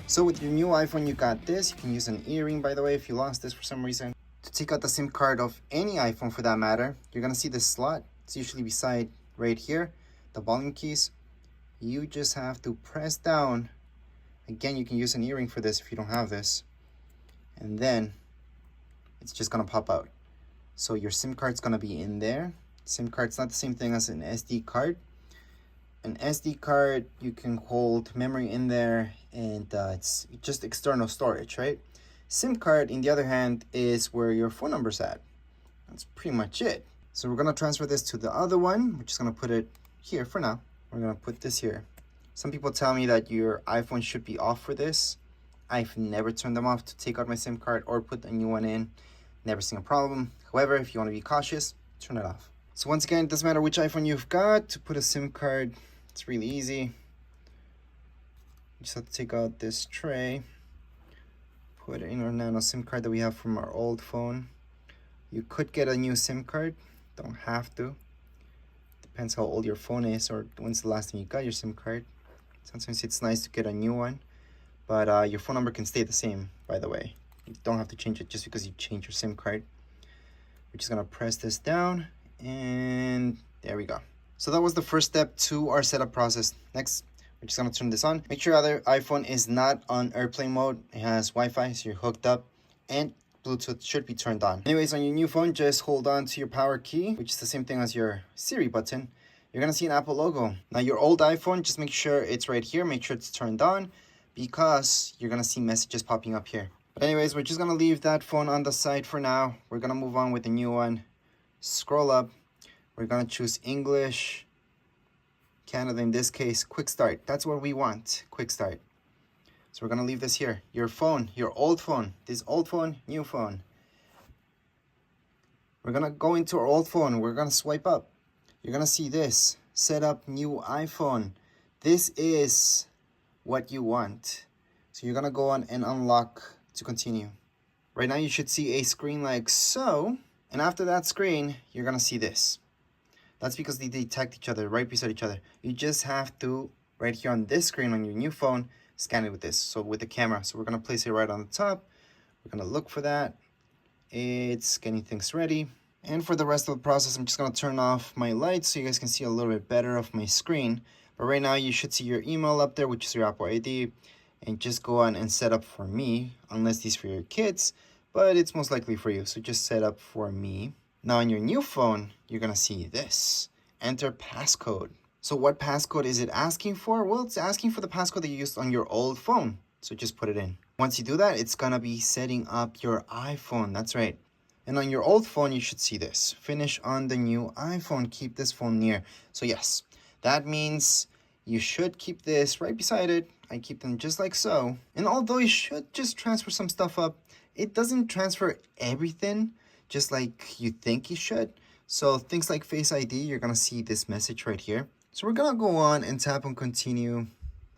So with your new iPhone, you got this. You can use an earring, by the way, if you lost this for some reason. To take out the SIM card of any iPhone for that matter, you're gonna see this slot. It's usually beside right here, the volume keys. You just have to press down. Again, you can use an earring for this if you don't have this. And then it's just gonna pop out. So your SIM card's gonna be in there. SIM card's not the same thing as an SD card. An SD card, you can hold memory in there, and it's just external storage, right? SIM card, in the other hand, is where your phone number's at. That's pretty much it. So we're gonna transfer this to the other one. We're just gonna put it here for now. We're gonna put this here. Some people tell me that your iPhone should be off for this. I've never turned them off to take out my SIM card or put a new one in. Never seen a problem. However, if you want to be cautious, turn it off. So once again, it doesn't matter which iPhone you've got. To put a SIM card, it's really easy. You just have to take out this tray, put in our nano SIM card that we have from our old phone. You could get a new SIM card, don't have to. Depends how old your phone is or when's the last time you got your SIM card. Sometimes it's nice to get a new one, but your phone number can stay the same, by the way. You don't have to change it just because you change your SIM card. We're just gonna press this down, and there we go. So that was the first step to our setup process. Next, we're just gonna turn this on. Make sure your other iPhone is not on airplane mode. It has Wi-Fi, so you're hooked up, and Bluetooth should be turned on. Anyways, on your new phone, just hold on to your power key, which is the same thing as your Siri button. You're gonna see an Apple logo. Now your old iPhone, just make sure it's right here. Make sure it's turned on, because you're gonna see messages popping up here. But anyways, we're just gonna leave that phone on the side for now. We're gonna move on with the new one. Scroll up. We're gonna choose English, Canada in this case, quick start. That's what we want, quick start. So we're gonna leave this here. Your phone, your old phone, this old phone, new phone. We're gonna go into our old phone. We're gonna swipe up. You're gonna see this, set up new iPhone. This is what you want. So you're gonna go on and unlock to continue. Right now you should see a screen like so, and after that screen, you're gonna see this. That's because they detect each other right beside each other. You just have to, right here on this screen on your new phone, scan it with this, so with the camera. So we're gonna place it right on the top. We're gonna look for that. It's getting things ready. And for the rest of the process, I'm just gonna turn off my lights so you guys can see a little bit better of my screen. But right now you should see your email up there, which is your Apple ID. And just go on and set up for me, unless these for your kids, but it's most likely for you. So just set up for me. Now on your new phone, you're gonna see this, enter passcode. So what passcode is it asking for? Well, it's asking for the passcode that you used on your old phone. So just put it in. Once you do that, it's gonna be setting up your iPhone, that's right. And on your old phone, you should see this, finish on the new iPhone, keep this phone near. So yes, that means you should keep this right beside it. I keep them just like so. And although you should just transfer some stuff up, it doesn't transfer everything just like you think you should. So things like Face ID, you're gonna see this message right here. So we're gonna go on and tap on continue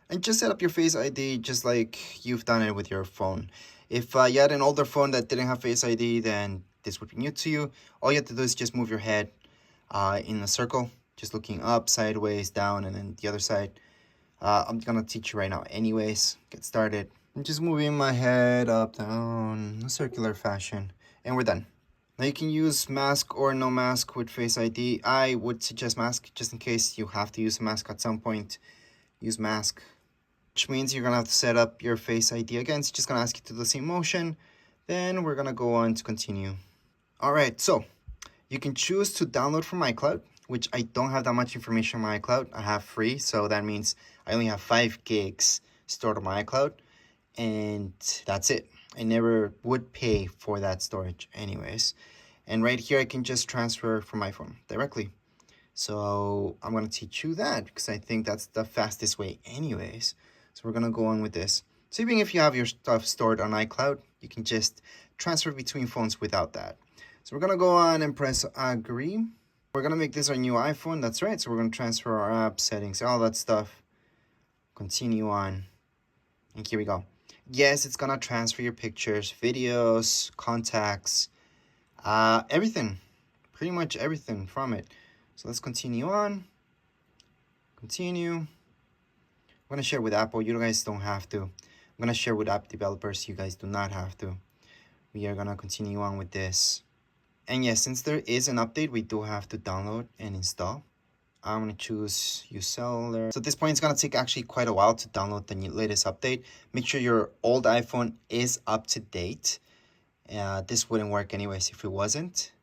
and just set up your Face ID just like you've done it with your phone. If you had an older phone that didn't have Face ID, then this would be new to you. All you have to do is just move your head in a circle, just looking up, sideways, down, and then the other side. I'm gonna teach you right now anyways. Get started. I'm just moving my head up, down, in a circular fashion, and we're done. Now you can use mask or no mask with Face ID. I would suggest mask just in case you have to use a mask at some point. Use mask, which means you're gonna have to set up your Face ID again. It's just gonna ask you to do the same motion. Then we're gonna go on to continue. All right, so you can choose to download from iCloud, which I don't have that much information on my iCloud. I have free, so that means I only have 5 gigs stored on my iCloud, and that's it. I never would pay for that storage anyways. And right here, I can just transfer from my phone directly. So I'm gonna teach you that because I think that's the fastest way anyways. So we're gonna go on with this. So even if you have your stuff stored on iCloud, you can just transfer between phones without that. So we're gonna go on and press agree. We're gonna make this our new iPhone, that's right. So we're gonna transfer our app settings, all that stuff. Continue on, and here we go. Yes, it's gonna transfer your pictures, videos, contacts, everything, pretty much everything from it. So let's continue on, continue. I'm gonna share with Apple, you guys don't have to. I'm gonna share with app developers. You guys do not have to. We are gonna continue on with this. And yes, since there is an update, we do have to download and install. I'm gonna choose use cellular. So at this point, it's gonna take actually quite a while to download the latest update. Make sure your old iPhone is up to date. This wouldn't work anyways if it wasn't.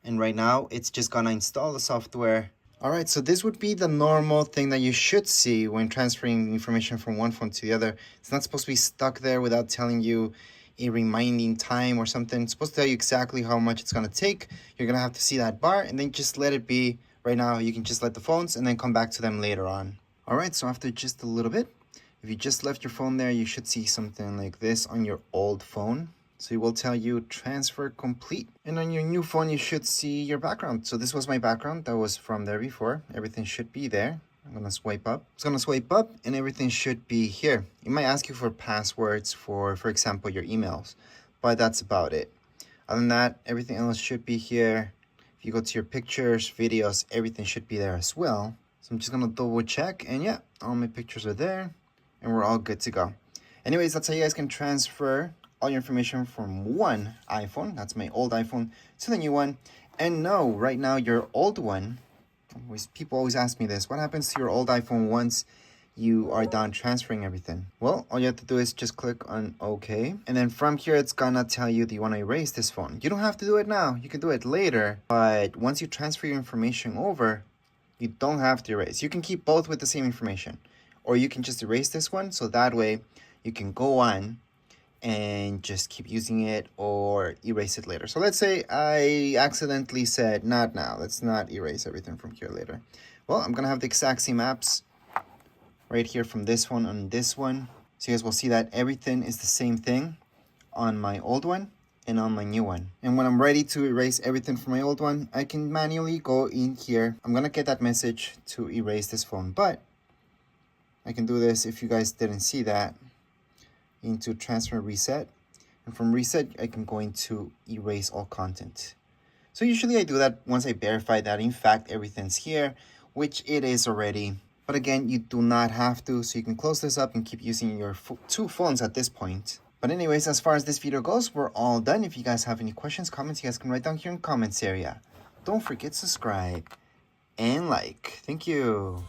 And right now, it's just gonna install the software. All right, so this would be the normal thing that you should see when transferring information from one phone to the other. It's not supposed to be stuck there without telling you a reminding time or something. It's supposed to tell you exactly how much it's gonna take. You're gonna have to see that bar and then just let it be. Right now, you can just let the phones and then come back to them later on. All right, so after just a little bit, if you just left your phone there, you should see something like this on your old phone. So it will tell you transfer complete. And on your new phone, you should see your background. So this was my background that was from there before. Everything should be there. I'm gonna swipe up. It's gonna swipe up and everything should be here. It might ask you for passwords for example, your emails, but that's about it. Other than that, everything else should be here. If you go to your pictures, videos, everything should be there as well. So I'm just gonna double check and yeah, all my pictures are there and we're all good to go. Anyways, that's how you guys can transfer all your information from one iPhone, that's my old iPhone, to the new one. And no, right now your old one, people always ask me this, what happens to your old iPhone once you are done transferring everything? Well, all you have to do is just click on OK. And then from here, it's gonna tell you, do you want to erase this phone? You don't have to do it now. You can do it later. But once you transfer your information over, you don't have to erase. You can keep both with the same information. Or you can just erase this one. So that way you can go on and just keep using it or erase it later. So let's say I accidentally said, not now. Let's not erase everything from here later. Well, I'm gonna have the exact same apps right here from this one on this one. So you guys will see that everything is the same thing on my old one and on my new one. And when I'm ready to erase everything from my old one, I can manually go in here. I'm gonna get that message to erase this phone, but I can do this if you guys didn't see that, into transfer reset. And from reset, I can go into erase all content. So usually I do that once I verify that in fact everything's here, which it is already. But again, you do not have to, so you can close this up and keep using your two phones at this point. But anyways, as far as this video goes, we're all done. If you guys have any questions, comments, you guys can write down here in the comments area. Don't forget to subscribe and like. Thank you.